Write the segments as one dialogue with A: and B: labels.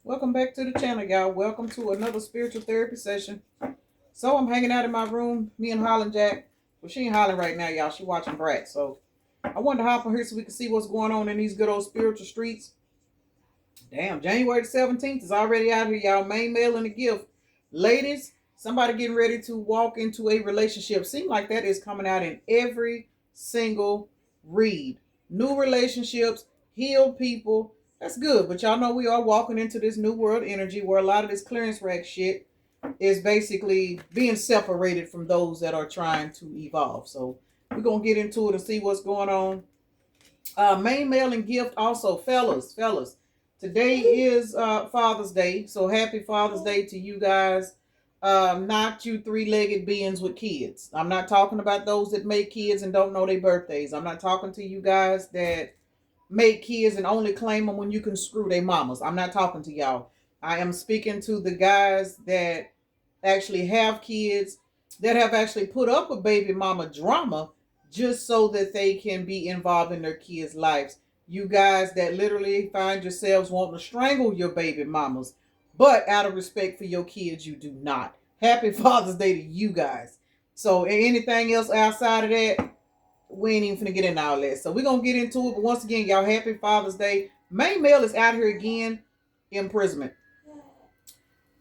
A: Welcome back to the channel, y'all. Welcome to another spiritual therapy session. So I'm hanging out in my room, me and Holland Jack. Well, she ain't hollering right now, y'all. She watching Brat. So I wanted to hop on here so we can see what's going on in these good old spiritual streets. Damn, January the 17th is already out here, y'all. Main mail and a gift. Ladies, somebody getting ready to walk into a relationship. Seems like that is coming out in every single read. New relationships, healed people. That's good. But y'all know we are walking into this new world energy where a lot of this clearance rack shit is basically being separated from those that are trying to evolve. So we're going to get into it and see what's going on. Main mail and gift also, fellas. Today is Father's Day, so happy Father's Day to you guys. Not you three-legged beings with kids. I'm not talking about those that make kids and don't know their birthdays. I'm not talking to you guys that make kids and only claim them when you can screw their mamas. I'm not talking to y'all. I am speaking to the guys that actually have kids, that have actually put up with baby mama drama just so that they can be involved in their kids' lives. You guys that literally find yourselves wanting to strangle your baby mamas, but out of respect for your kids, you do not. Happy Father's Day to you guys. So anything else outside of that, we ain't even finna get into all that. So we're gonna get into it. But once again, y'all, happy Father's Day. Main male is out here again. Imprisonment.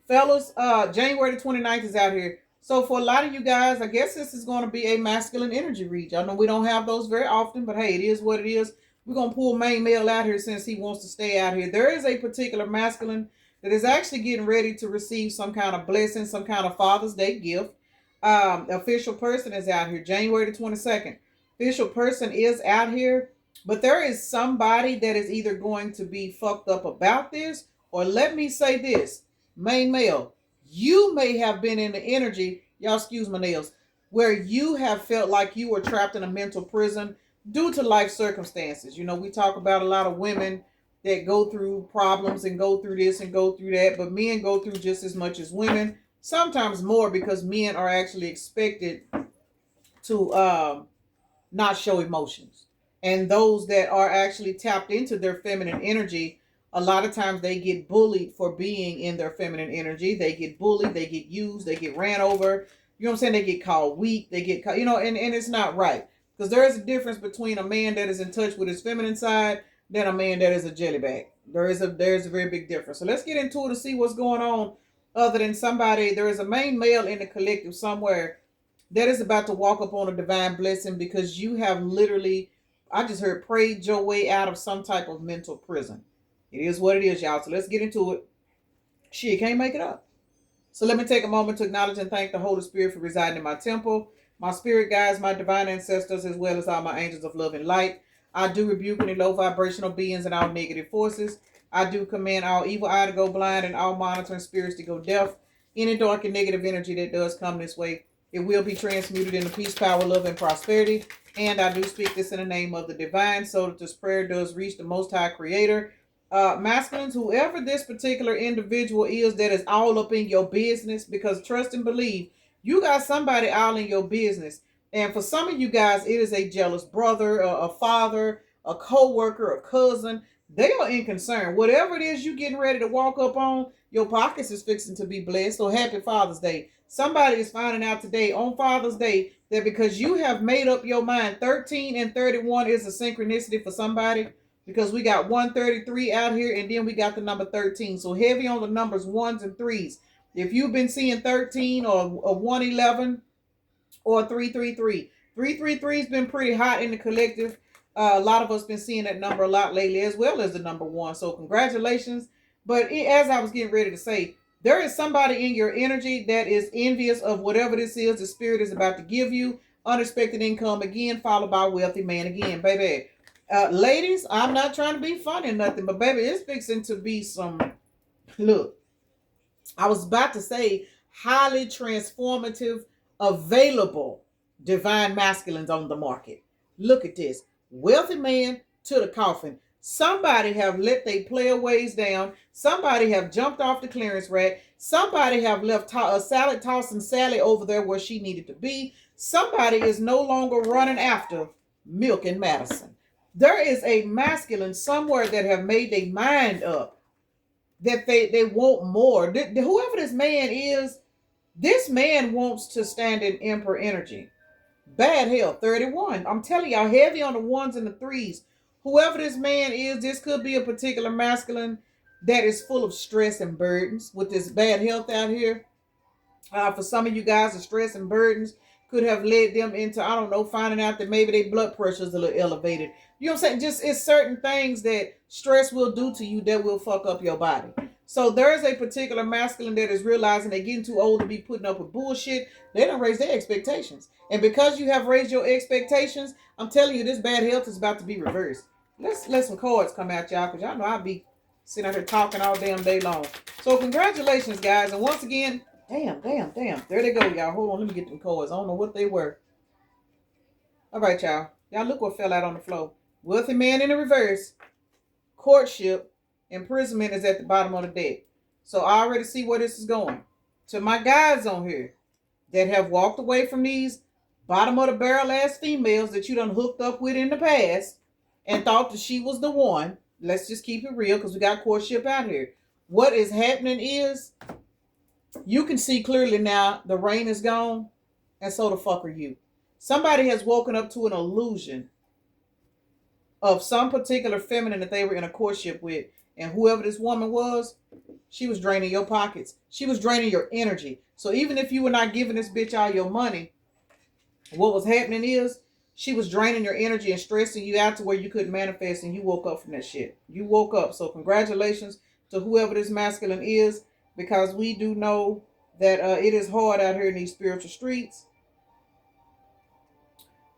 A: Fellas, January the 29th is out here. So for a lot of you guys, I guess this is going to be a masculine energy read. I know we don't have those very often, but hey, it is what it is. We're going to pull main male out here since he wants to stay out here. There is a particular masculine that is actually getting ready to receive some kind of blessing, some kind of Father's Day gift. Official person is out here, January the 22nd. Official person is out here, but there is somebody that is either going to be fucked up about this, or let me say this, main male, you may have been in the energy, y'all excuse my nails, where you have felt like you were trapped in a mental prison due to life circumstances. You know, we talk about a lot of women that go through problems and go through this and go through that, but men go through just as much as women, sometimes more, because men are actually expected to not show emotions. And those that are actually tapped into their feminine energy, a lot of times they get bullied for being in their feminine energy. They get bullied, they get used, they get ran over. You know what I'm saying? They get called weak, they get called, and it's not right. Because there is a difference between a man that is in touch with his feminine side than a man that is a jellyback. There's a very big difference. So let's get into it to see what's going on. Other than somebody, there is a main male in the collective somewhere that is about to walk up on a divine blessing because you have literally, I just heard, prayed your way out of some type of mental prison. It is what it is, y'all. So let's get into it. Shit, can't make it up. So let me take a moment to acknowledge and thank the Holy Spirit for residing in my temple, my spirit guides, my divine ancestors, as well as all my angels of love and light. I do rebuke any low vibrational beings and all negative forces. I do command all evil eye to go blind and all monitoring spirits to go deaf. Any dark and negative energy that does come this way, it will be transmuted into peace, power, love, and prosperity. And I do speak this in the name of the divine, so that this prayer does reach the Most High Creator. Masculines, whoever this particular individual is that is all up in your business, because trust and believe, you got somebody all in your business. And for some of you guys, it is a jealous brother, a father, a co-worker, a cousin. They are in concern. Whatever it is you getting ready to walk up on, your pockets is fixing to be blessed. So happy Father's Day. Somebody is finding out today on Father's Day that because you have made up your mind, 13 and 31 is a synchronicity for somebody, because we got 133 out here and then we got the number 13. So heavy on the numbers ones and threes. If you've been seeing 13 or 111 or 333, 333 has been pretty hot in the collective. A lot of us been seeing that number a lot lately, as well as the number one. So congratulations. But as I was getting ready to say, there is somebody in your energy that is envious of whatever this is the spirit is about to give you. Unexpected income again, followed by wealthy man again, baby. Ladies, I'm not trying to be funny or nothing, but baby, it's fixing to be some, look, I was about to say highly transformative, available divine masculines on the market. Look at this. Wealthy man to the coffin. Somebody have let they playaways down. Somebody have jumped off the clearance rack. Somebody have left a salad tossing Sally over there where she needed to be. Somebody is no longer running after Milk and Madison. There is a masculine somewhere that have made their mind up that they want more. Whoever this man is, this man wants to stand in emperor energy. Bad hell, 31. I'm telling y'all, heavy on the ones and the threes. Whoever this man is, this could be a particular masculine that is full of stress and burdens with this bad health out here. For some of you guys, the stress and burdens could have led them into, I don't know, finding out that maybe their blood pressure is a little elevated. You know what I'm saying? Just it's certain things that stress will do to you that will fuck up your body. So there is a particular masculine that is realizing they're getting too old to be putting up with bullshit. They don't raise their expectations. And because you have raised your expectations, I'm telling you, this bad health is about to be reversed. Let's let some cards come out, y'all, because y'all know I'll be sitting out here talking all damn day long. So congratulations, guys. And once again, damn. There they go, y'all. Hold on, let me get them cards. I don't know what they were. All right, y'all. Y'all look what fell out on the floor. Wealthy man in the reverse. Courtship. Imprisonment is at the bottom of the deck. So I already see where this is going. To my guys on here that have walked away from these bottom of the barrel ass females that you done hooked up with in the past and thought that she was the one. Let's just keep it real because we got courtship out here. What is happening is you can see clearly now the rain is gone, and so the fuck are you. Somebody has woken up to an illusion of some particular feminine that they were in a courtship with, and whoever this woman was, she was draining your pockets. She was draining your energy. So even if you were not giving this bitch all your money, what was happening is she was draining your energy and stressing you out to where you couldn't manifest, and you woke up from that shit. You woke up. So congratulations to whoever this masculine is, because we do know that it is hard out here in these spiritual streets.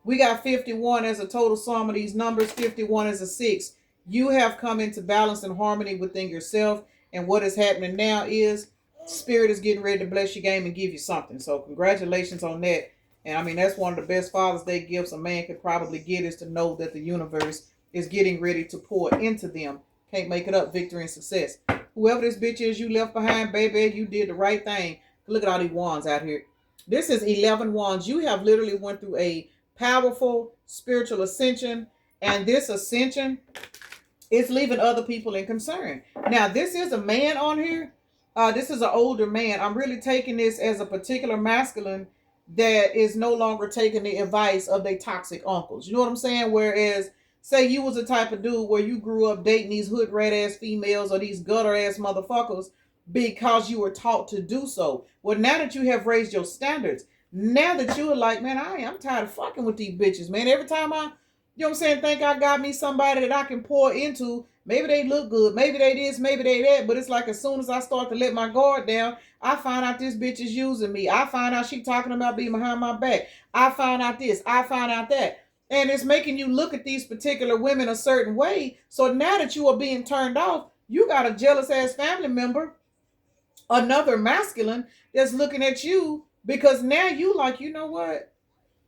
A: We got 51 as a total sum of these numbers. 51 is a 6. You have come into balance and harmony within yourself. And what is happening now is Spirit is getting ready to bless your game and give you something. So congratulations on that. And I mean, that's one of the best Father's Day gifts a man could probably get, is to know that the universe is getting ready to pour into them. Can't make it up. Victory and success. Whoever this bitch is you left behind, baby, you did the right thing. Look at all these wands out here. This is 11 wands. You have literally went through a powerful spiritual ascension, and this ascension is leaving other people in concern. Now, this is a man on here. This is an older man. I'm really taking this as a particular masculine that is no longer taking the advice of their toxic uncles. You know what I'm saying? Whereas, say you was the type of dude where you grew up dating these hood rat ass females or these gutter ass motherfuckers because you were taught to do so. Well, now that you have raised your standards, now that you are like, man, I'm tired of fucking with these bitches, man. Every time I, you know what I'm saying, think I got me somebody that I can pour into, maybe they look good, maybe they this, maybe they that, but it's like as soon as I start to let my guard down, I find out this bitch is using me. I find out she talking about being behind my back. I find out this, I find out that. And it's making you look at these particular women a certain way. So now that you are being turned off, you got a jealous ass family member, another masculine, that's looking at you because now you like, you know what?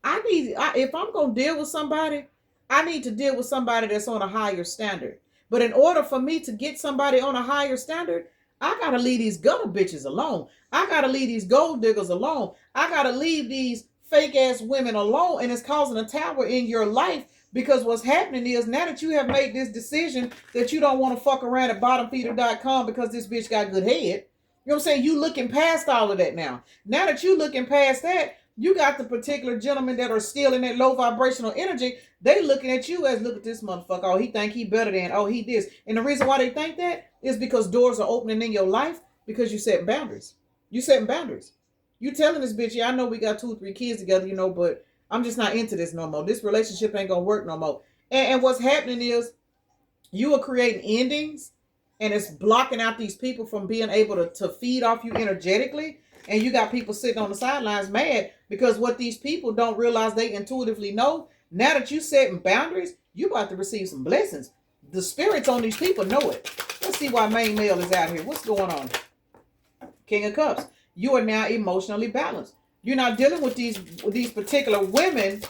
A: If I'm going to deal with somebody, I need to deal with somebody that's on a higher standard. But in order for me to get somebody on a higher standard, I got to leave these gutter bitches alone. I got to leave these gold diggers alone. I got to leave these fake ass women alone. And it's causing a tower in your life, because what's happening is now that you have made this decision that you don't want to fuck around at bottomfeeder.com because this bitch got good head. You know what I'm saying? You looking past all of that now. Now that you looking past that, you got the particular gentlemen that are still in that low vibrational energy. They looking at you as, look at this motherfucker. Oh, he think he better than, oh, he this. And the reason why they think that is because doors are opening in your life because you setting boundaries. You setting boundaries. You telling this bitch, yeah, I know we got 2 or 3 kids together, you know, but I'm just not into this no more. This relationship ain't going to work no more. And what's happening is you are creating endings, and it's blocking out these people from being able to feed off you energetically. And you got people sitting on the sidelines mad because what these people don't realize, they intuitively know, now that you setting boundaries, you about to receive some blessings. The spirits on these people know it. Let's see why main male is out here. What's going on? King of Cups. You are now emotionally balanced. You're not dealing with these particular women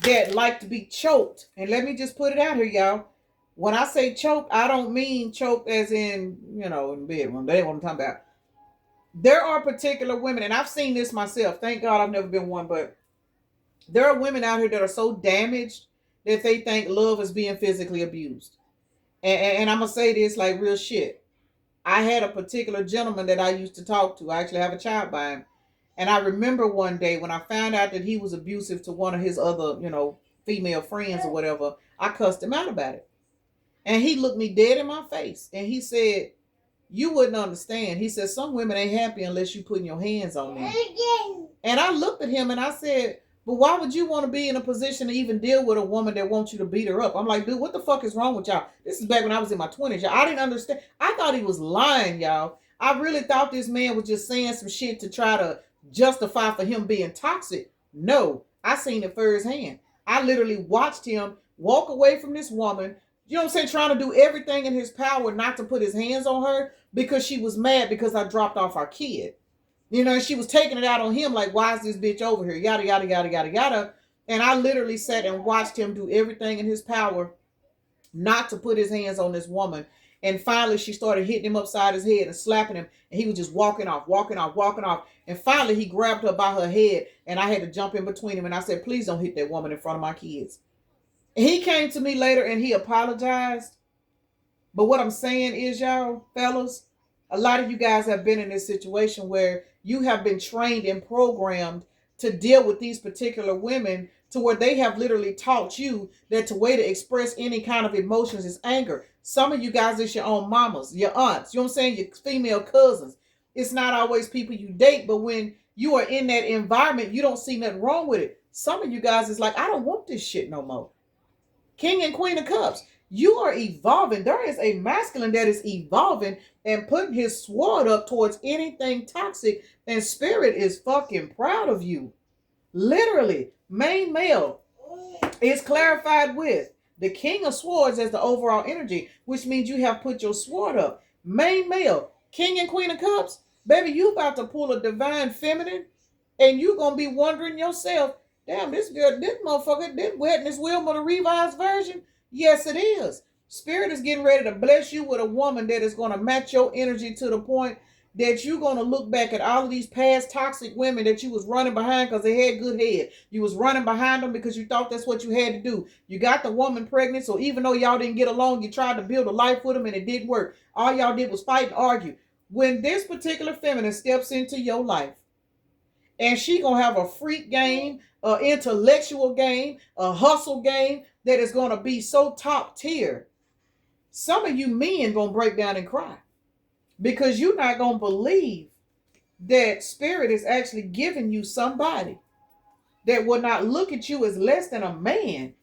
A: that like to be choked. And let me just put it out here, y'all. When I say choked, I don't mean choked as in, you know, in bedroom. That ain't what I'm talking about. There are particular women, and I've seen this myself. Thank God I've never been one, but there are women out here that are so damaged that they think love is being physically abused. And I'm going to say this like real shit. I had a particular gentleman that I used to talk to. I actually have a child by him. And I remember one day when I found out that he was abusive to one of his other, female friends or whatever, I cussed him out about it. And he looked me dead in my face and he said, you wouldn't understand. He said, some women ain't happy unless you putting your hands on them. And I looked at him and I said, but why would you want to be in a position to even deal with a woman that wants you to beat her up? I'm like, dude, what the fuck is wrong with y'all? This is back when I was in my 20s, y'all. I didn't understand. I thought he was lying, y'all. I really thought this man was just saying some shit to try to justify for him being toxic. No, I seen it firsthand. I literally watched him walk away from this woman, you know what I'm saying, trying to do everything in his power not to put his hands on her because she was mad because I dropped off our kid. She was taking it out on him like, why is this bitch over here? Yada, yada, yada, yada, yada. And I literally sat and watched him do everything in his power not to put his hands on this woman. And finally, she started hitting him upside his head and slapping him. And he was just walking off, walking off, walking off. And finally, he grabbed her by her head. And I had to jump in between him. And I said, please don't hit that woman in front of my kids. And he came to me later and he apologized. But what I'm saying is, y'all, fellas, a lot of you guys have been in this situation where you have been trained and programmed to deal with these particular women to where they have literally taught you that the way to express any kind of emotions is anger. Some of you guys, it's your own mamas, your aunts, you know what I'm saying, your female cousins. It's not always people you date, but when you are in that environment, you don't see nothing wrong with it. Some of you guys is like, I don't want this shit no more. King and Queen of Cups. You are evolving. There is a masculine that is evolving and putting his sword up towards anything toxic. And Spirit is fucking proud of you. Literally, main male is clarified with the King of Swords as the overall energy, which means you have put your sword up. Main male, King and Queen of Cups. Baby, you about to pull a divine feminine and you going to be wondering yourself, damn, this girl, this motherfucker, this wetness Wilma, the revised version. Yes, it is. Spirit is getting ready to bless you with a woman that is going to match your energy to the point that you're going to look back at all of these past toxic women that you was running behind because they had good head. You was running behind them because you thought that's what you had to do. You got the woman pregnant, so even though y'all didn't get along, you tried to build a life with them and it didn't work. All y'all did was fight and argue. When this particular feminine steps into your life, and she going to have a freak game, an intellectual game, a hustle game that is going to be so top tier. Some of you men going to break down and cry because you're not going to believe that Spirit is actually giving you somebody that will not look at you as less than a man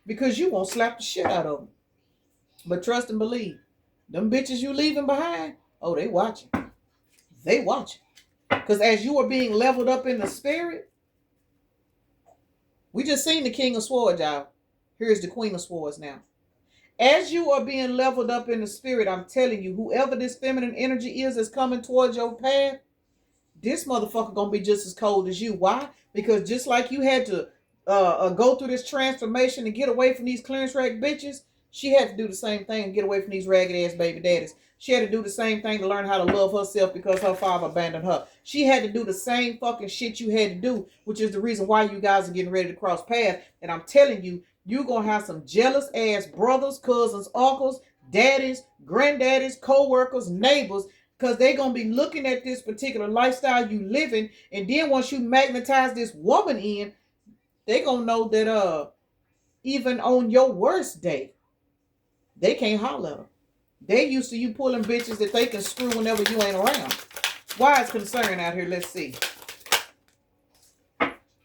A: because you won't slap the shit out of them. But trust and believe, them bitches you leaving behind, oh, they watching. They watching. Because as you are being leveled up in the spirit, we just seen the King of Swords, y'all. Here's the Queen of Swords now. As you are being leveled up in the spirit, I'm telling you, whoever this feminine energy is that's coming towards your path, this motherfucker gonna be just as cold as you. Why? Because just like you had to go through this transformation and get away from these clearance rack bitches, she had to do the same thing and get away from these ragged ass baby daddies. She had to do the same thing to learn how to love herself because her father abandoned her. She had to do the same fucking shit you had to do, which is the reason why you guys are getting ready to cross paths. And I'm telling you, you're going to have some jealous ass brothers, cousins, uncles, daddies, granddaddies, co-workers, neighbors, because they're going to be looking at this particular lifestyle you living. And then once you magnetize this woman in, they're going to know that even on your worst day, they can't holler at her. They used to you pulling bitches that they can screw whenever you ain't around. Why is concern out here? Let's see.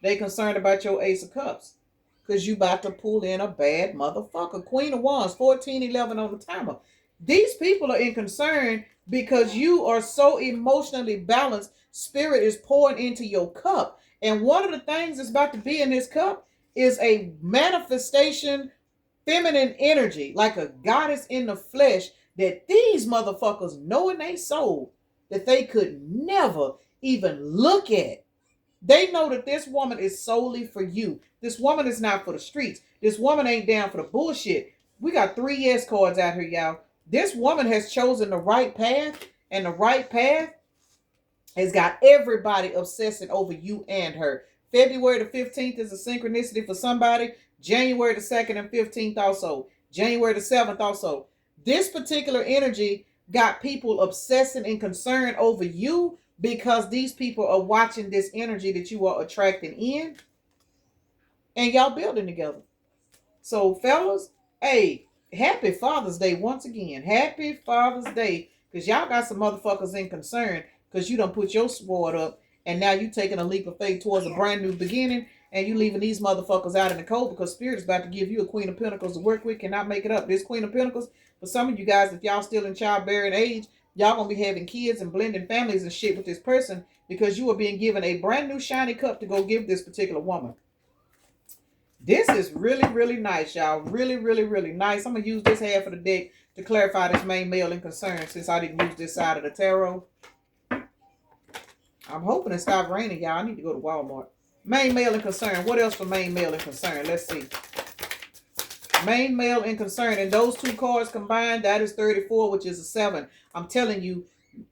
A: They concerned about your Ace of Cups. Because you about to pull in a bad motherfucker. Queen of Wands, 1411 on the timer. These people are in concern because you are so emotionally balanced. Spirit is pouring into your cup. And one of the things that's about to be in this cup is a manifestation, feminine energy, like a goddess in the flesh, that these motherfuckers know in their soul that they could never even look at. They know that this woman is solely for you. This woman is not for the streets. This woman ain't down for the bullshit. We got 3 yes cards out here, y'all. This woman has chosen the right path, and the right path has got everybody obsessing over you and her. February the 15th is a synchronicity for somebody. January the 2nd and 15th also. January the 7th also. This particular energy got people obsessing and concerned over you because these people are watching this energy that you are attracting in, and y'all building together. So, fellas, hey, happy Father's Day once again. Happy Father's Day. Because y'all got some motherfuckers in concern because you done put your sword up and now you taking a leap of faith towards a brand new beginning and you leaving these motherfuckers out in the cold because Spirit is about to give you a Queen of Pentacles to work with. Cannot make it up. This Queen of Pentacles, for some of you guys, if y'all still in childbearing age, y'all gonna be having kids and blending families and shit with this person because you are being given a brand new shiny cup to go give this particular woman. This is really, really nice, y'all. Really, really, really nice. I'm going to use this half of the deck to clarify this main male in concern since I didn't use this side of the tarot. I'm hoping it stopped raining, y'all. I need to go to Walmart. Main male in concern. What else for main male in concern? Let's see. Main male in concern. And those two cards combined, that is 34, which is a 7. I'm telling you,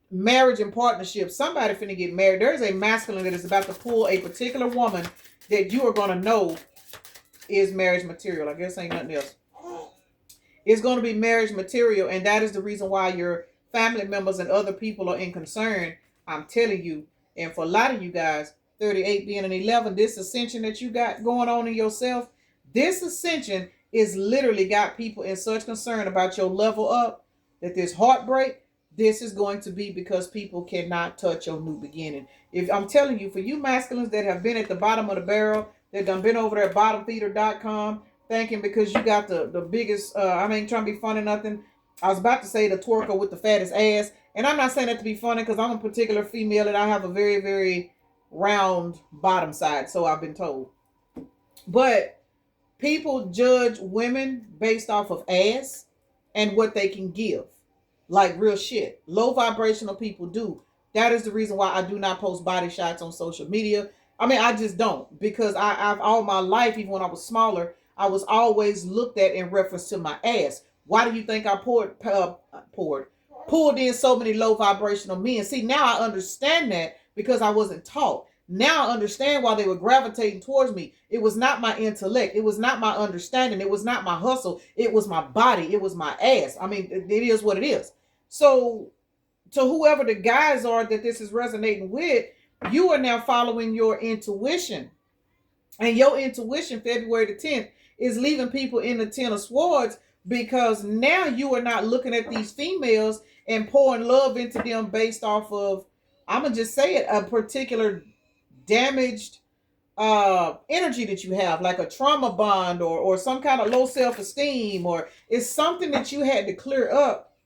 A: marriage and partnership. Somebody finna get married. There is a masculine that is about to pull a particular woman that you are going to know is marriage material. I guess ain't nothing else. It's going to be marriage material, and that is the reason why your family members and other people are in concern. I'm telling you, and for a lot of you guys, 38 being an 11, this ascension that you got going on in yourself, this ascension is literally got people in such concern about your level up that this heartbreak, this is going to be because people cannot touch your new beginning. If I'm telling you, for you masculines that have been at the bottom of the barrel, that done been over there at bottomfeeder.com thinking because you got the biggest, I ain't trying to be funny nothing. I was about to say the twerker with the fattest ass. And I'm not saying that to be funny because I'm a particular female and I have a very, very round bottom side. So I've been told. But people judge women based off of ass and what they can give. Like real shit. Low vibrational people do. That is the reason why I do not post body shots on social media. I mean, I just don't, because I've all my life, even when I was smaller, I was always looked at in reference to my ass. Why do you think I pulled in so many low vibrational men? See, now I understand that because I wasn't taught. Now I understand why they were gravitating towards me. It was not my intellect. It was not my understanding. It was not my hustle. It was my body. It was my ass. I mean, it is what it is. So to whoever the guys are that this is resonating with, you are now following your intuition. And your intuition, February the 10th, is leaving people in the 10 of swords because now you are not looking at these females and pouring love into them based off of, I'm going to just say it, a particular damaged energy that you have, like a trauma bond or some kind of low self-esteem, or it's something that you had to clear up.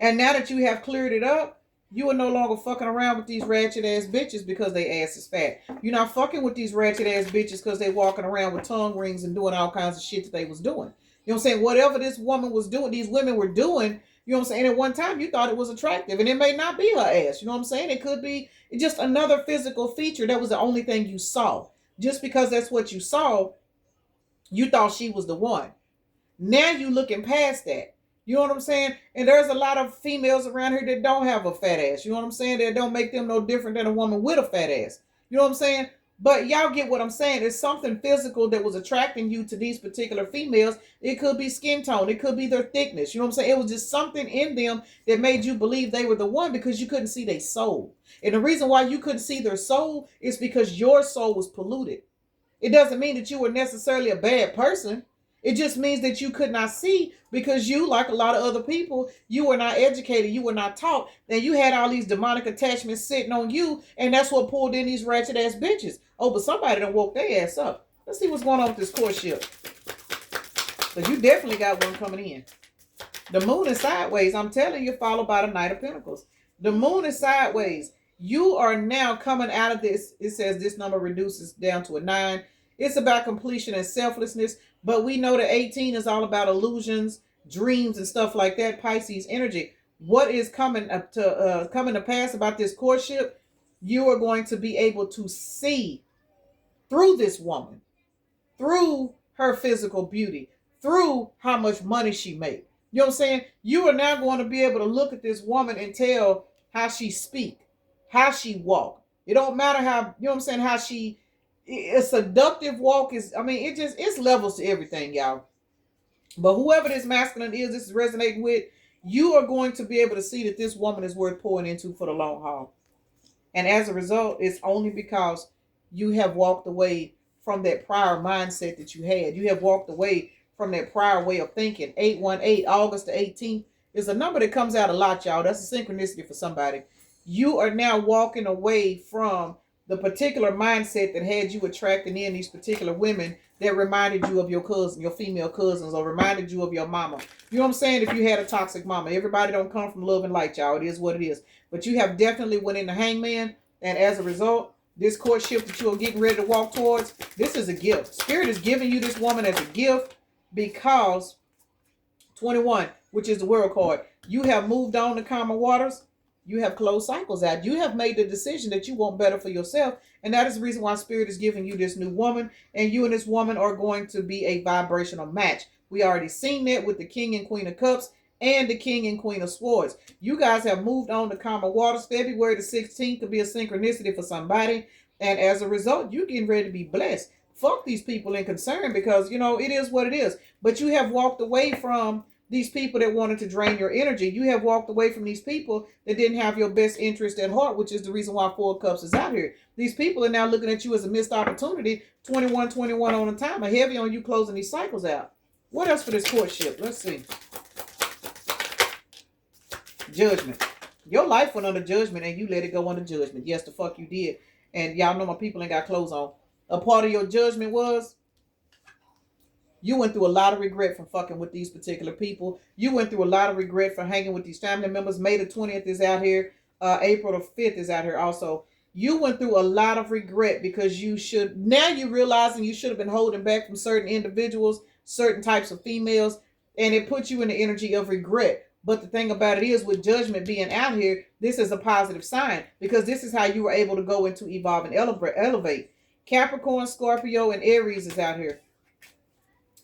A: And now that you have cleared it up, you are no longer fucking around with these ratchet ass bitches because they ass is fat. You're not fucking with these ratchet ass bitches because they walking around with tongue rings and doing all kinds of shit that they was doing. You know what I'm saying? Whatever this woman was doing, these women were doing, you know what I'm saying? At one time you thought it was attractive, and it may not be her ass. You know what I'm saying? It could be just another physical feature. That was the only thing you saw. Just because that's what you saw, you thought she was the one. Now you looking past that. You know what I'm saying? And there's a lot of females around here that don't have a fat ass. You know what I'm saying? That don't make them no different than a woman with a fat ass. You know what I'm saying? But y'all get what I'm saying. It's something physical that was attracting you to these particular females. It could be skin tone. It could be their thickness. You know what I'm saying? It was just something in them that made you believe they were the one because you couldn't see their soul. And the reason why you couldn't see their soul is because your soul was polluted. It doesn't mean that you were necessarily a bad person. It just means that you could not see because you, like a lot of other people, you were not educated, you were not taught, and you had all these demonic attachments sitting on you, and that's what pulled in these ratchet ass bitches. Oh, but somebody done woke their ass up. Let's see what's going on with this courtship. Because you definitely got one coming in. The moon is sideways. I'm telling you, followed by the Knight of Pentacles. The moon is sideways. You are now coming out of this. It says this number reduces down to a 9. It's about completion and selflessness. But we know that 18 is all about illusions, dreams, and stuff like that. Pisces energy. What is coming to pass about this courtship? You are going to be able to see through this woman, through her physical beauty, through how much money she made. You know what I'm saying? You are now going to be able to look at this woman and tell how she speak, how she walk. It don't matter how, you know what I'm saying, how she, a seductive walk is, I mean, it's levels to everything, y'all. But whoever this masculine is, this is resonating with, you are going to be able to see that this woman is worth pouring into for the long haul. And as a result, it's only because you have walked away from that prior mindset that you had. You have walked away from that prior way of thinking. 818, August the 18th, is a number that comes out a lot, y'all. That's a synchronicity for somebody. You are now walking away from the particular mindset that had you attracting in these particular women that reminded you of your cousin, your female cousins, or reminded you of your mama. You know what I'm saying? If you had a toxic mama, everybody don't come from love and light, y'all. It is what it is. But you have definitely went into hangman, and as a result, this courtship that you are getting ready to walk towards, this is a gift. Spirit is giving you this woman as a gift because 21, which is the world card, you have moved on to calmer waters. You have closed cycles out. You have made the decision that you want better for yourself. And that is the reason why Spirit is giving you this new woman. And you and this woman are going to be a vibrational match. We already seen that with the King and Queen of Cups and the King and Queen of Swords. You guys have moved on to calmer waters. February the 16th could be a synchronicity for somebody. And as a result, you're getting ready to be blessed. Fuck these people in concern because, you know, it is what it is. But you have walked away from these people that wanted to drain your energy. You have walked away from these people that didn't have your best interest at heart, which is the reason why Four Cups is out here. These people are now looking at you as a missed opportunity. 21 on the timer. Heavy on you closing these cycles out. What else for this courtship? Let's see. Judgment. Your life went under judgment and you let it go under judgment. Yes, the fuck you did. And y'all know my people ain't got clothes on. A part of your judgment was you went through a lot of regret from fucking with these particular people. You went through a lot of regret for hanging with these family members. May the 20th is out here. April the 5th is out here also. You went through a lot of regret because now you're realizing you should have been holding back from certain individuals, certain types of females, and it puts you in the energy of regret. But the thing about it is, with judgment being out here, this is a positive sign because this is how you were able to go into evolve and elevate. Capricorn, Scorpio, and Aries is out here.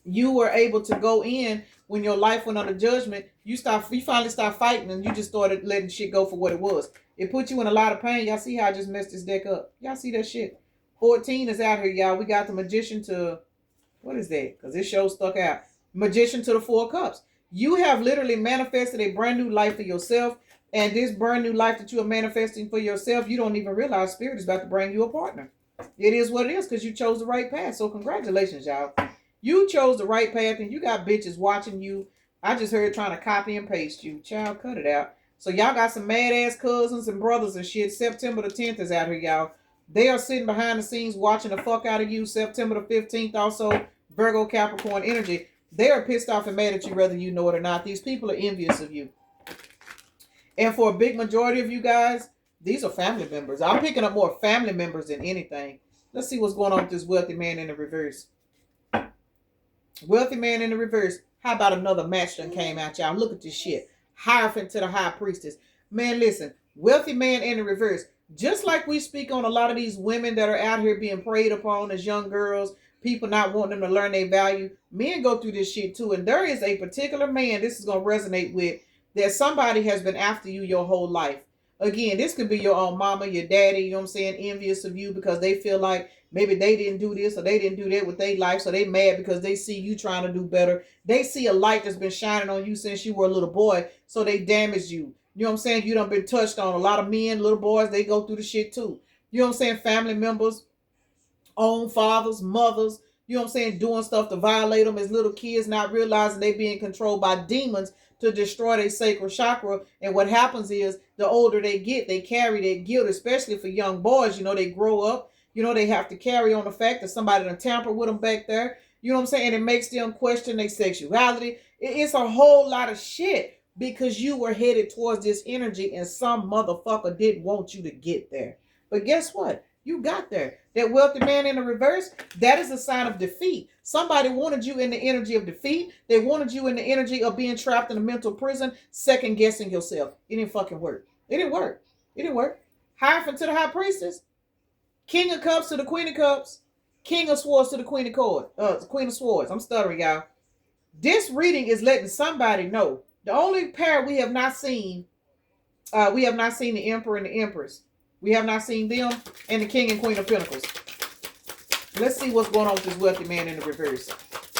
A: You were able to go in when your life went under judgment. You finally stopped fighting and you just started letting shit go for what it was. It put you in a lot of pain. Y'all see how I just messed this deck up? Y'all see that shit? 14 is out here, y'all. We got the Magician to, what is that? Because this show stuck out. Magician to the Four Cups. You have literally manifested a brand new life for yourself. And this brand new life that you are manifesting for yourself, you don't even realize Spirit is about to bring you a partner. It is what it is because you chose the right path. So congratulations, y'all. You chose the right path and you got bitches watching you. I just heard trying to copy and paste you. Child, cut it out. So y'all got some mad ass cousins and brothers and shit. September the 10th is out here, y'all. They are sitting behind the scenes watching the fuck out of you. September the 15th also, Virgo Capricorn energy. They are pissed off and mad at you whether you know it or not. These people are envious of you. And for a big majority of you guys, these are family members. I'm picking up more family members than anything. Let's see what's going on with this wealthy man in the reverse. Wealthy man in the reverse. How about another match that came out, y'all? Look at this shit. Hierophant to the high priestess. Man, listen. Wealthy man in the reverse. Just like we speak on a lot of these women that are out here being preyed upon as young girls, people not wanting them to learn their value, men go through this shit too. And there is a particular man this is going to resonate with, that somebody has been after you your whole life. Again, this could be your own mama, your daddy, you know what I'm saying, envious of you because they feel like maybe they didn't do this or they didn't do that with their life, so they mad because they see you trying to do better. They see a light that's been shining on you since you were a little boy, so they damaged you. You know what I'm saying? You done been touched on. A lot of men, little boys, they go through the shit too. You know what I'm saying? Family members, own fathers, mothers, you know what I'm saying, doing stuff to violate them as little kids, not realizing they being controlled by demons to destroy their sacral chakra. And what happens is the older they get, they carry that guilt, especially for young boys. You know, they grow up, you know, they have to carry on the fact that somebody done tampered with them back there. You know what I'm saying? It makes them question their sexuality. It's a whole lot of shit because you were headed towards this energy and some motherfucker didn't want you to get there. But guess what? You got there. That wealthy man in the reverse, that is a sign of defeat. Somebody wanted you in the energy of defeat. They wanted you in the energy of being trapped in a mental prison, second guessing yourself. It didn't fucking work. It didn't work. It didn't work. Hierophant to the high priestess. King of cups to the queen of cups. King of swords to the queen of queen of swords. I'm stuttering, y'all. This reading is letting somebody know. The only pair we have not seen the emperor and the empress. We have not seen them and the king and queen of pentacles. Let's see what's going on with this wealthy man in the reverse.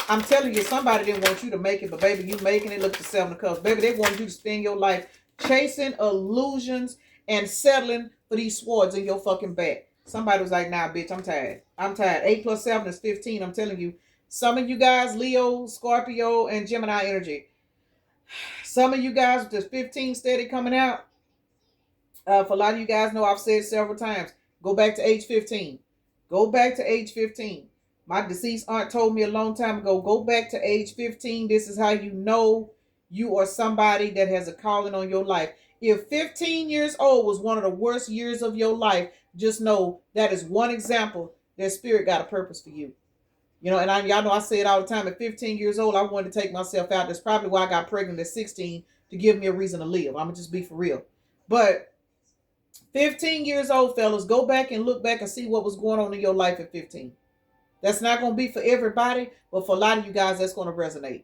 A: I'm telling you, somebody didn't want you to make it, but baby, you making it. Look at the Seven of Cups. Baby, they want you to spend your life chasing illusions and settling for these swords in your fucking back. Somebody was like, nah, bitch, I'm tired. I'm tired. 8 plus 7 is 15. I'm telling you. Some of you guys, Leo, Scorpio, and Gemini energy. Some of you guys with this 15 steady coming out. For a lot of you guys know I've said several times, go back to age 15. Go back to age 15. My deceased aunt told me a long time ago, go back to age 15. This is how you know you are somebody that has a calling on your life. If 15 years old was one of the worst years of your life, just know that is one example that spirit got a purpose for you. You know, and y'all know I say it all the time. At 15 years old, I wanted to take myself out. That's probably why I got pregnant at 16, to give me a reason to live. I'm going to just be for real. But 15 years old, fellas, go back and look back and see what was going on in your life at 15. That's not going to be for everybody, but for a lot of you guys, that's going to resonate.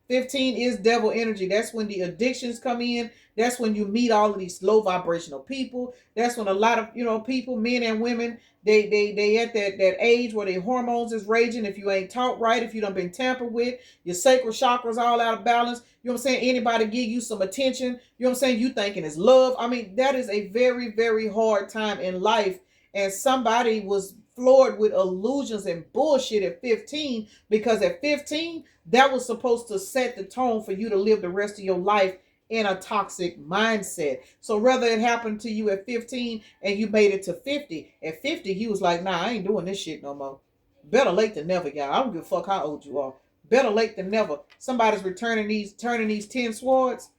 A: 15 is devil energy. That's when the addictions come in. That's when you meet all of these low vibrational people. That's when a lot of, people, men and women, they at that age where their hormones is raging. If you ain't taught right, if you done been tampered with, your sacral chakras all out of balance. You know what I'm saying? Anybody give you some attention, you know what I'm saying? You thinking it's love. I mean, that is a very, very hard time in life. And somebody was floored with illusions and bullshit at 15, because at 15, that was supposed to set the tone for you to live the rest of your life in a toxic mindset. So whether it happened to you at 15 and you made it to 50, at 50, you was like, nah, I ain't doing this shit no more. Better late than never, y'all. I don't give a fuck how old you are. Better late than never. Somebody's turning these 10 swords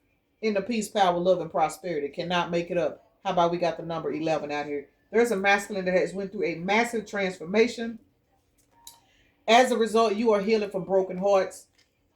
A: into peace, power, love, and prosperity. Cannot make it up. How about we got the number 11 out here? There's a masculine that has went through a massive transformation. As a result, you are healing from broken hearts,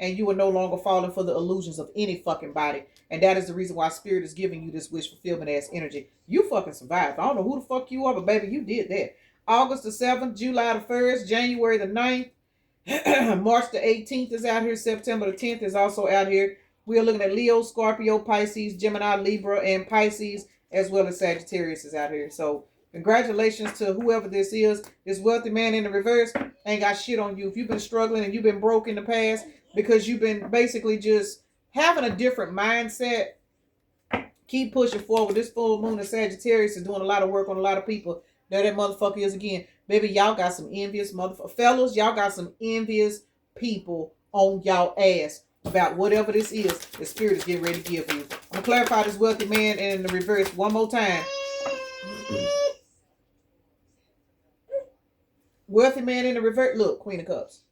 A: and you are no longer falling for the illusions of any fucking body. And that is the reason why Spirit is giving you this wish fulfillment ass energy. You fucking survived. I don't know who the fuck you are, but baby, you did that. August the 7th, July the 1st, January the 9th, March the 18th is out here. September the 10th is also out here. We are looking at Leo, Scorpio, Pisces, Gemini, Libra, and Pisces, as well as Sagittarius is out here. So congratulations to whoever this is. This wealthy man in the reverse ain't got shit on you. If you've been struggling and you've been broke in the past because you've been basically just having a different mindset, keep pushing forward. This full moon in Sagittarius is doing a lot of work on a lot of people. There that motherfucker is again. Baby, y'all got some envious motherfuckers. Fellas, y'all got some envious people on y'all ass about whatever this is the Spirit is getting ready to give you. I'm going to clarify this wealthy man in the reverse one more time. Wealthy man in the reverse. Look, Queen of Cups.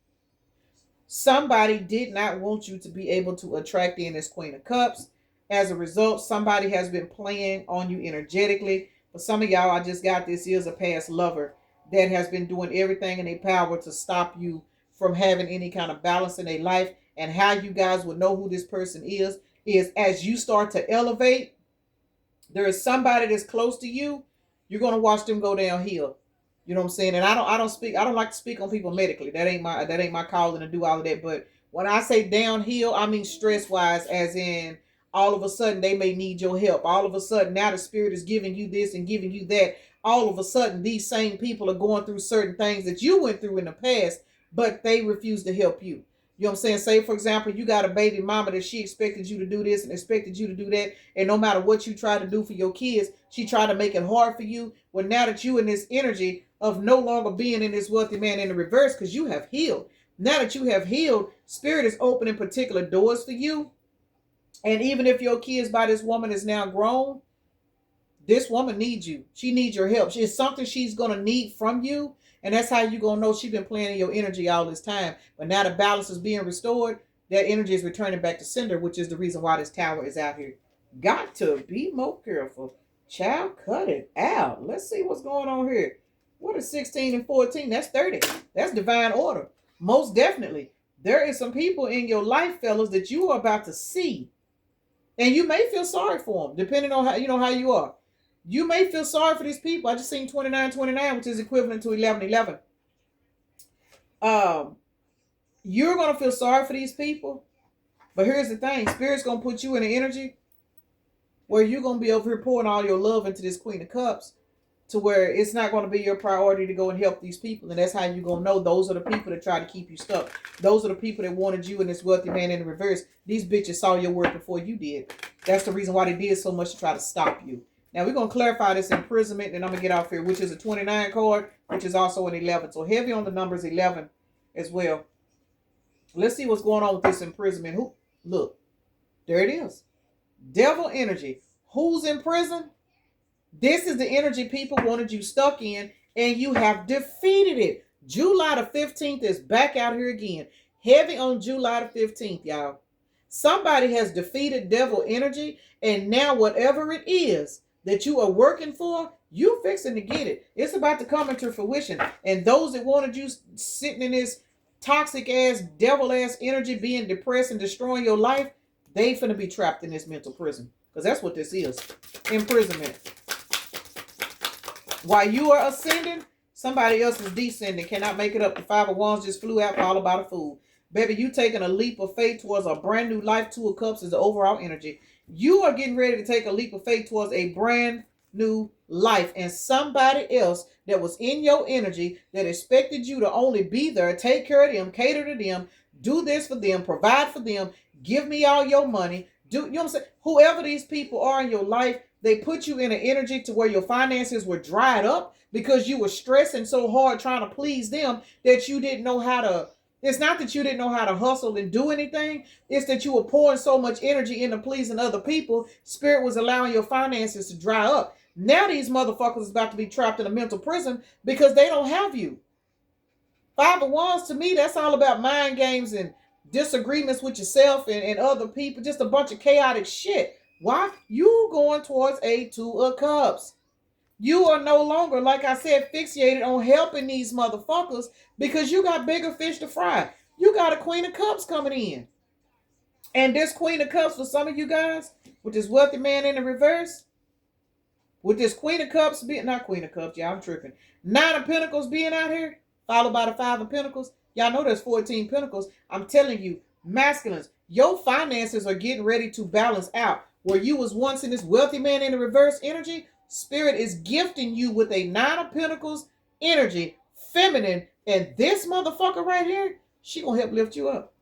A: Somebody did not want you to be able to attract in this Queen of Cups. As a result, somebody has been playing on you energetically. For some of y'all, I just got this is a past lover that has been doing everything in their power to stop you from having any kind of balance in their life. And how you guys will know who this person is as you start to elevate, there is somebody that's close to you, you're going to watch them go downhill. You know what I'm saying? And I don't like to speak on people medically. That ain't my calling to do all of that. But when I say downhill, I mean stress wise, as in all of a sudden they may need your help. All of a sudden now the Spirit is giving you this and giving you that. All of a sudden these same people are going through certain things that you went through in the past, but they refuse to help you. You know what I'm saying? Say, for example, you got a baby mama that she expected you to do this and expected you to do that. And no matter what you try to do for your kids, she tried to make it hard for you. Well, now that you in this energy of no longer being in this wealthy man in the reverse, because you have healed. Now that you have healed, Spirit is opening particular doors for you. And even if your kids by this woman is now grown, this woman needs you. She needs your help. It's something she's going to need from you. And that's how you're going to know she's been playing in your energy all this time. But now the balance is being restored. That energy is returning back to sender, which is the reason why this tower is out here. Got to be more careful. Child, cut it out. Let's see what's going on here. What is 16 and 14? That's 30. That's divine order. Most definitely. There is some people in your life, fellas, that you are about to see. And you may feel sorry for them, depending on how you are. You may feel sorry for these people. I just seen 2929, which is equivalent to 1111. You're going to feel sorry for these people. But here's the thing. Spirit's going to put you in an energy where you're going to be over here pouring all your love into this Queen of Cups. to where it's not going to be your priority to go and help these people. And that's how you're going to know those are the people that try to keep you stuck. Those are the people that wanted you and this wealthy man in the reverse. These bitches saw your work before you did. That's the reason why they did so much to try to stop you. Now, we're going to clarify this imprisonment, and I'm going to get off here, which is a 29 card, which is also an 11. So heavy on the numbers 11 as well. Let's see what's going on with this imprisonment. Look, there it is. Devil energy. Who's in prison? This is the energy people wanted you stuck in, and you have defeated it. July the 15th is back out here again. Heavy on July the 15th, y'all. Somebody has defeated devil energy, and now whatever it is that you are working for, you fixing to get it. It's about to come into fruition. And those that wanted you sitting in this toxic ass, devil ass energy, being depressed and destroying your life, they finna be trapped in this mental prison. Because that's what this is. Imprisonment. While you are ascending, somebody else is descending. Cannot make it up. The 5 of Wands just flew out, followed by the Fool. Baby, you taking a leap of faith towards a brand new life. 2 of Cups is the overall energy. You are getting ready to take a leap of faith towards a brand new life. And somebody else that was in your energy that expected you to only be there, take care of them, cater to them, do this for them, provide for them, give me all your money. You know what I'm saying? Whoever these people are in your life, they put you in an energy to where your finances were dried up because you were stressing so hard trying to please them that you didn't know how to. It's not that you didn't know how to hustle and do anything. It's that you were pouring so much energy into pleasing other people. Spirit was allowing your finances to dry up. Now these motherfuckers is about to be trapped in a mental prison because they don't have you. 5 of Wands, to me, that's all about mind games and disagreements with yourself and other people. Just a bunch of chaotic shit. Why? You going towards a 2 of Cups. You are no longer, like I said, fixated on helping these motherfuckers because you got bigger fish to fry. You got a Queen of Cups coming in. And this Queen of Cups, for some of you guys, with this wealthy man in the reverse, with this Queen of Cups being, not Queen of Cups, y'all, I'm tripping. 9 of Pentacles being out here, followed by the 5 of Pentacles. Y'all know there's 14 Pentacles. I'm telling you, masculines, your finances are getting ready to balance out. Where you was once in this wealthy man in the reverse energy, Spirit is gifting you with a 9 of Pentacles energy, feminine, and this motherfucker right here, she gonna help lift you up.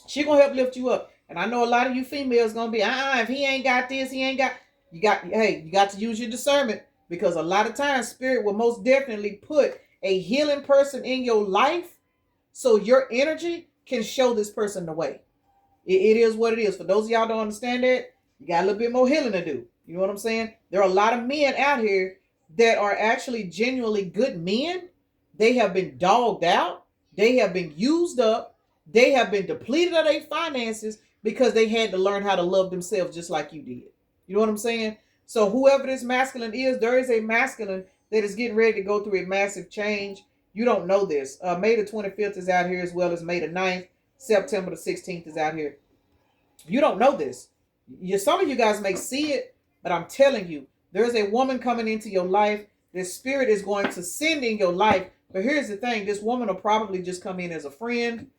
A: She gonna help lift you up. And I know a lot of you females gonna be, if he ain't got this, he ain't got, you got to use your discernment, because a lot of times Spirit will most definitely put a healing person in your life so your energy can show this person the way. It is what it is. For those of y'all don't understand that, you got a little bit more healing to do. You know what I'm saying? There are a lot of men out here that are actually genuinely good men. They have been dogged out. They have been used up. They have been depleted of their finances because they had to learn how to love themselves just like you did. You know what I'm saying? So whoever this masculine is, there is a masculine that is getting ready to go through a massive change. You don't know this. May the 25th is out here, as well as May the 9th. September the 16th is out here. You don't know this. Some of you guys may see it, but I'm telling you, there's a woman coming into your life. This Spirit is going to send in your life. But here's the thing. This woman will probably just come in as a friend.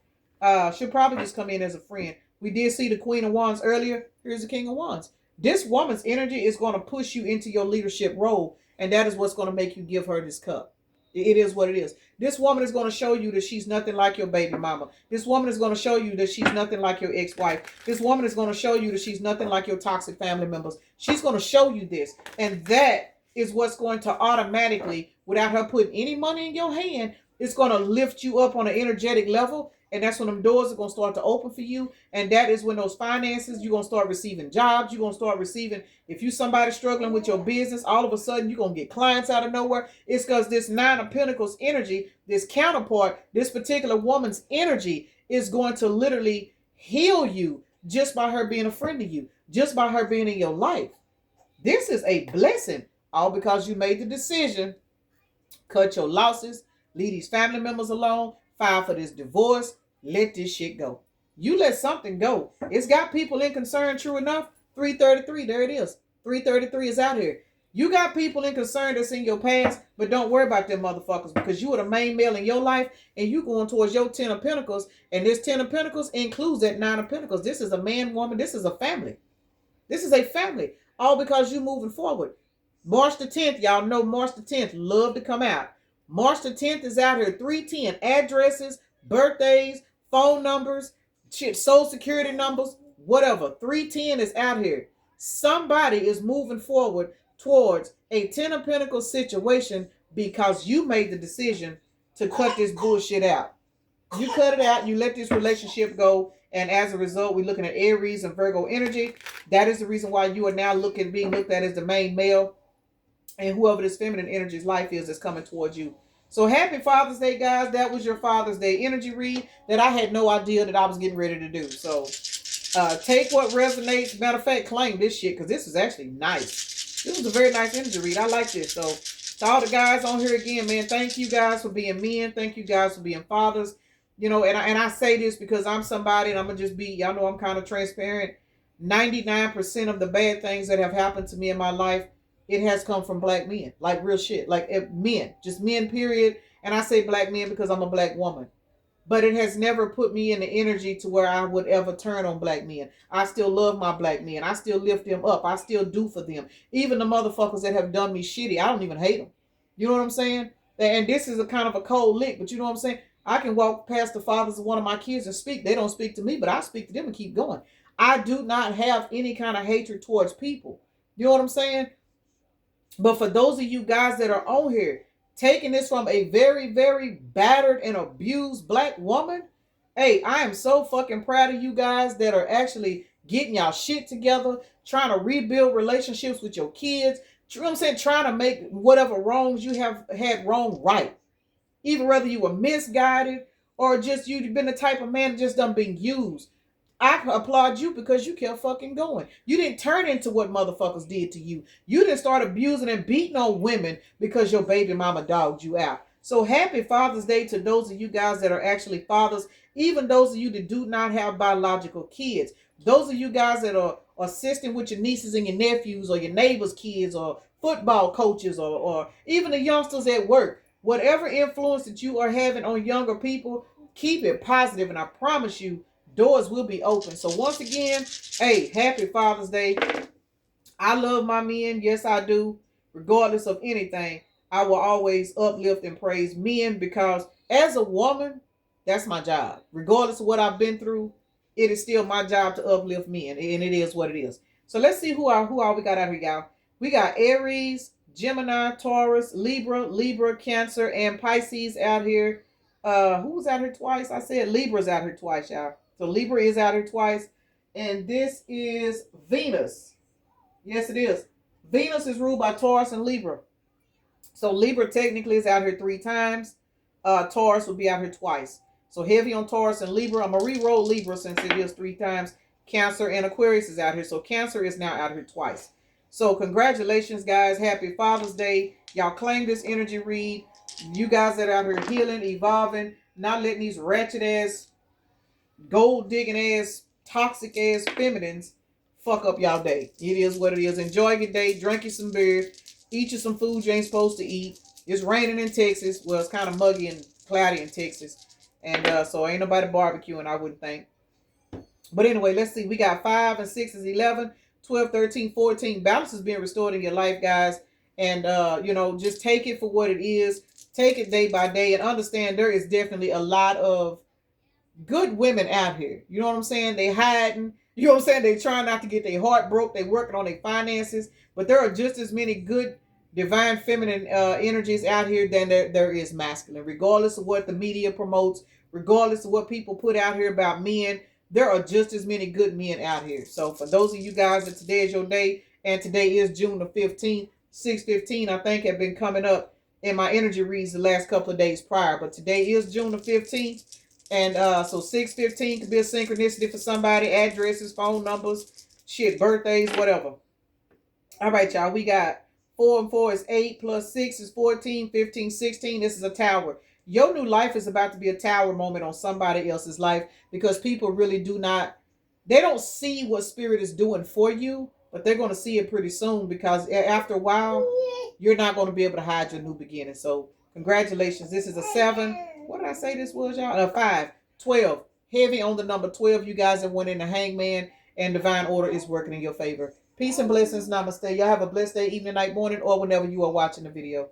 A: She'll probably just come in as a friend. We did see the Queen of Wands earlier. Here's the King of Wands. This woman's energy is going to push you into your leadership role. And that is what's going to make you give her this cup. It is what it is. This woman is going to show you that she's nothing like your baby mama. This woman is going to show you that she's nothing like your ex-wife. This woman is going to show you that she's nothing like your toxic family members. She's going to show you this. And that is what's going to automatically, without her putting any money in your hand, it's going to lift you up on an energetic level. And that's when them doors are going to start to open for you. And that is when those finances, you're going to start receiving jobs. You're going to start receiving, if you somebody struggling with your business, all of a sudden you're going to get clients out of nowhere. It's because this 9 of Pentacles energy, this counterpart, this particular woman's energy is going to literally heal you just by her being a friend to you, just by her being in your life. This is a blessing, all because you made the decision, cut your losses, leave these family members alone, file for this divorce, let this shit go. You let something go. It's got people in concern, true enough. 333, there it is. 333 is out here. You got people in concern that's in your past, but don't worry about them motherfuckers, because you are the main male in your life and you going towards your 10 of Pentacles, and this 10 of Pentacles includes that 9 of Pentacles. This is a man, woman. This is a family. This is a family. All because you moving forward. March the 10th, y'all know March the 10th, love to come out. March the 10th is out here. 310 addresses, birthdays, phone numbers, shit, social security numbers, whatever. 310 is out here. Somebody is moving forward towards a 10 of Pentacles situation because you made the decision to cut this bullshit out. You cut it out, you let this relationship go, and as a result, we're looking at Aries and Virgo energy. That is the reason why you are now being looked at as the main male, and whoever this feminine energy's life is coming towards you. So happy Father's Day, guys. That was your Father's Day energy read that I had no idea that I was getting ready to do. So take what resonates. Matter of fact, claim this shit because this is actually nice. This was a very nice energy read. I like this. So to all the guys on here again, man, thank you guys for being men. Thank you guys for being fathers. You know, and I say this because I'm somebody, and I'm going to just be, y'all know I'm kind of transparent. 99% of the bad things that have happened to me in my life, it has come from black men. Like real shit. Like men. Just men, period. And I say black men because I'm a black woman. But it has never put me in the energy to where I would ever turn on black men. I still love my black men. I still lift them up. I still do for them. Even the motherfuckers that have done me shitty, I don't even hate them. You know what I'm saying? And this is a kind of a cold lick, but you know what I'm saying? I can walk past the fathers of one of my kids and speak. They don't speak to me, but I speak to them and keep going. I do not have any kind of hatred towards people. You know what I'm saying? But for those of you guys that are on here, taking this from a very, very battered and abused black woman, hey, I am so fucking proud of you guys that are actually getting y'all shit together, trying to rebuild relationships with your kids. You know what I'm saying? Trying to make whatever wrongs you have had wrong right. Even whether you were misguided or just you've been the type of man that just done being used. I applaud you because you kept fucking going. You didn't turn into what motherfuckers did to you. You didn't start abusing and beating on women because your baby mama dogged you out. So happy Father's Day to those of you guys that are actually fathers, even those of you that do not have biological kids. Those of you guys that are assisting with your nieces and your nephews or your neighbors' kids or football coaches or even the youngsters at work. Whatever influence that you are having on younger people, keep it positive, and I promise you, doors will be open. So once again, hey, happy Father's Day. I love my men. Yes, I do. Regardless of anything, I will always uplift and praise men because as a woman, that's my job. Regardless of what I've been through, it is still my job to uplift men, and it is what it is. So let's see who all we got out here, y'all. We got Aries, Gemini, Taurus, Libra, Cancer, and Pisces out here. Who was out here twice? I said Libra's out here twice, y'all. So Libra is out here twice. And this is Venus. Yes, it is. Venus is ruled by Taurus and Libra. So Libra technically is out here 3 times. Taurus will be out here twice. So heavy on Taurus and Libra. I'm going to re-roll Libra since it is 3 times. Cancer and Aquarius is out here. So Cancer is now out here twice. So congratulations, guys. Happy Father's Day. Y'all claim this energy read. You guys that are out here healing, evolving, not letting these ratchet ass, gold digging ass, toxic ass feminines fuck up y'all day. It is what it is. Enjoy your day. Drink you some beer. Eat you some food you ain't supposed to eat. It's raining in Texas. Well, it's kind of muggy and cloudy in Texas. And so ain't nobody barbecuing, I wouldn't think. But anyway, let's see. We got 5 and 6 is 11, 12, 13, 14. Balance is being restored in your life, guys. And, you know, just take it for what it is. Take it day by day and understand there is definitely a lot of good women out here. You know what I'm saying? They hiding. You know what I'm saying? They trying not to get their heart broke. They working on their finances. But there are just as many good divine feminine energies out here than there is masculine. Regardless of what the media promotes, regardless of what people put out here about men, there are just as many good men out here. So for those of you guys that today is your day, and today is June the 15th, 6:15, I think have been coming up in my energy reads the last couple of days prior. But today is June the 15th. And so 6:15 could be a synchronicity for somebody. Addresses, phone numbers, shit, birthdays, whatever. All right, y'all. We got 4 and 4 is 8 plus 6 is 14, 15, 16. This is a tower. Your new life is about to be a tower moment on somebody else's life because people really they don't see what spirit is doing for you, but they're going to see it pretty soon because after a while, you're not going to be able to hide your new beginning. So congratulations. This is a 7. What did I say this was, y'all? A 5, 12. Heavy on the number 12. You guys have went in the hangman and divine order is working in your favor. Peace and blessings. Namaste. Y'all have a blessed day, evening, night, morning, or whenever you are watching the video.